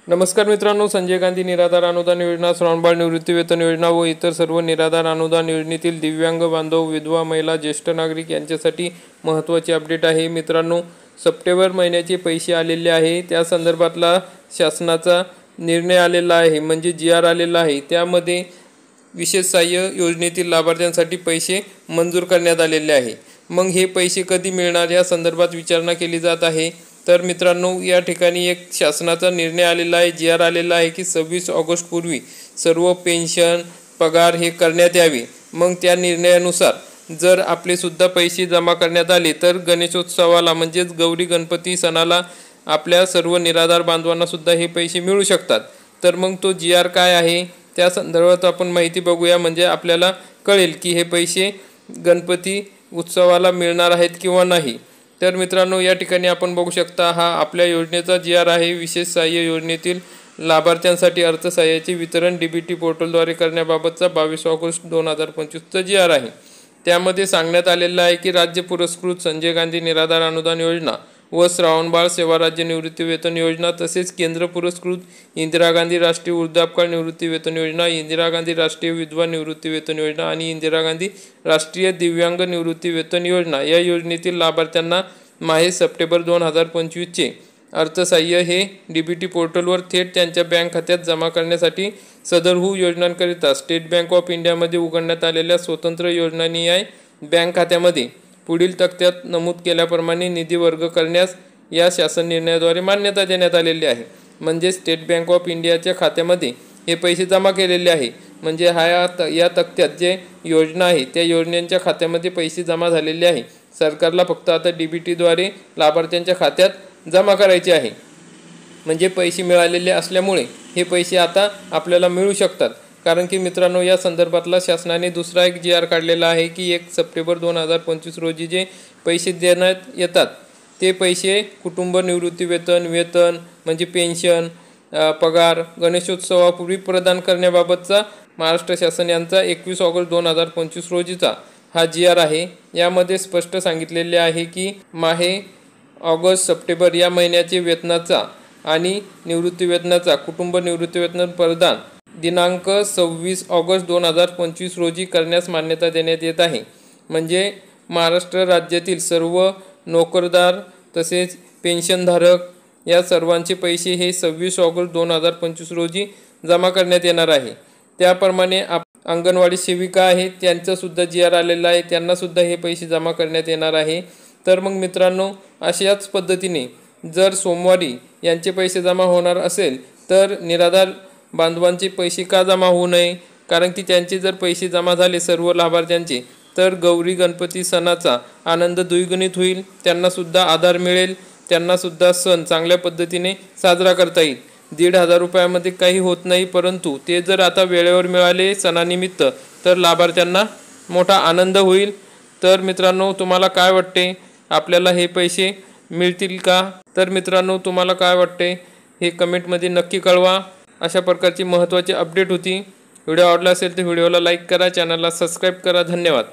नमस्कार मित्रांनो, संजय गांधी निराधार अनुदान योजना, श्रावणबाळ निवृत्तीवेतन योजना व इतर सर्व निराधार अनुदान योजनेतील दिव्यांग बांधव, विधवा महिला, ज्येष्ठ नागरिक यांच्यासाठी महत्त्वाचे अपडेट आहे। मित्रांनो, सप्टेंबर महिन्याचे पैसे आलेले आहे, त्या संदर्भातला शासनाचा निर्णय आलेला आहे, म्हणजे GR आलेला आहे। त्यामध्ये विशेष सहाय्य योजनेतील लाभार्थ्यांसाठी पैसे मंजूर करण्यात आलेले आहे। मग हे पैसे कधी मिळणार या संदर्भात विचारणा केली जात आहे। तर मित्रांनो, या ठिकाणी एक शासनाचा निर्णय आलेला आहे, GR आलेला आहे की 26 ऑगस्ट पूर्वी सर्व पेन्शन पगार हे करण्यात यावे। मग त्या निर्णयानुसार जर आपले सुद्धा पैसे जमा करण्यात आले तर गणेशोत्सवाला म्हणजेच गौरी गणपती सणाला आपल्या सर्व निराधार बांधवांना सुद्धा हे पैसे मिळू शकतात। तर मग तो GR काय आहे त्या संदर्भात आपण माहिती बघूया, म्हणजे आपल्याला कळेल की हे पैसे गणपती उत्सवाला मिळणार आहेत किंवा नाही। तर मित्रांनो, या ठिकाणी आपण बघू शकता, हा आपल्या योजनेचा GR आहे। विशेष सहाय्य योजनेतील लाभार्थ्यांसाठी अर्थसहाय्याचे वितरण DBT पोर्टलद्वारे करण्याबाबतचा 22 ऑगस्ट 2025चा GR आहे। त्यामध्ये सांगण्यात आलेलं आहे की राज्य पुरस्कृत संजय गांधी निराधार अनुदान योजना व श्रावणबाळ सेवा राज्य निवृत्तीवेतन योजना, तसेच केंद्र पुरस्कृत इंदिरा गांधी राष्ट्रीय वृद्धापकाळ निवृत्तीवेतन योजना, इंदिरा गांधी राष्ट्रीय विधवा निवृत्तीवेतन योजना आणि इंदिरा गांधी राष्ट्रीय दिव्यांग निवृत्तीवेतन योजना या योजनेतील लाभार्थ्यांना माहे सप्टेंबर 2025चे अर्थसहाय्य हे DBT पोर्टलवर थेट त्यांच्या बँक खात्यात जमा करण्यासाठी सदरहू योजनांकरिता स्टेट बँक ऑफ इंडियामध्ये उघडण्यात आलेल्या स्वतंत्र योजनानिहाय बँक खात्यामध्ये पुढील तक्त्यात नमूद केल्याप्रमाणे निधी वर्ग करण्यास या शासन निर्णयाद्वारे मान्यता देण्यात आलेली आहे। म्हणजे स्टेट बँक ऑफ इंडियाच्या खात्यामध्ये हे पैसे जमा केलेले आहे, म्हणजे या तक्त्यात जे योजना आहे त्या योजनेच्या खात्यामध्ये पैसे जमा झालेले आहे। सरकारला फक्त आता DBTद्वारे लाभार्थ्यांच्या खात्यात जमा करायचे आहे। म्हणजे पैसे मिळालेले असल्यामुळे हे पैसे आता आपल्याला मिळू शकतात। कारण की मित्रांनो, या संदर्भातला शासनाने दुसरा एक GR काढलेला आहे की 1 सप्टेंबर 2025 रोजी जे पैसे देण्यात येतात ते पैसे कुटुंब निवृत्तीवेतन, वेतन म्हणजे पेन्शन, पगार गणेशोत्सवापूर्वी प्रदान करण्याबाबतचा महाराष्ट्र शासन यांचा 21 ऑगस्ट 2025 रोजीचा हा GR आहे। यामध्ये स्पष्ट सांगितलेले आहे की माहे ऑगस्ट सप्टेंबर या महिन्याचे वेतनाचा आणि निवृत्तीवेतनाचा कुटुंब निवृत्तीवेतन प्रदान दिनांक 26 ऑगस्ट 2025 रोजी करण्यास मान्यता देण्यात येत आहे। म्हणजे महाराष्ट्र राज्यातील सर्व नोकरदार तसेच पेन्शनधारक या सर्वांचे पैसे हे 26 ऑगस्ट 2025 रोजी जमा करण्यात येणार आहे। त्याप्रमाणे अंगणवाडी सेविका आहेत त्यांचासुद्धा GR आलेला आहे, त्यांनासुद्धा हे पैसे जमा करण्यात येणार आहे। तर मग मित्रांनो, अशाच पद्धतीने जर सोमवारी यांचे पैसे जमा होणार असेल तर निराधार बांधवांचे पैसे का जमा होऊ नये, कारण की त्यांचे जर पैसे जमा झाले सर्व लाभार्थ्यांचे तर गौरी गणपती सणाचा आनंद द्विगुणित होईल, त्यांनासुद्धा आधार मिळेल, त्यांनासुद्धा सण चांगल्या पद्धतीने साजरा करता येईल। 1,500 रुपयामध्ये काही होत नाही, परंतु ते जर आता वेळेवर मिळाले सणानिमित्त तर लाभार्थ्यांना मोठा आनंद होईल। तर मित्रांनो, तुम्हाला काय वाटते, आपल्याला हे पैसे मिळतील का? तर मित्रांनो, तुम्हाला काय वाटते हे कमेंटमध्ये नक्की कळवा। अशा प्रकारची महत्त्वाची अपडेट होती। व्हिडिओ आवडला असेल तर व्हिडिओला लाईक करा, चॅनलला सबस्क्राईब करा। धन्यवाद।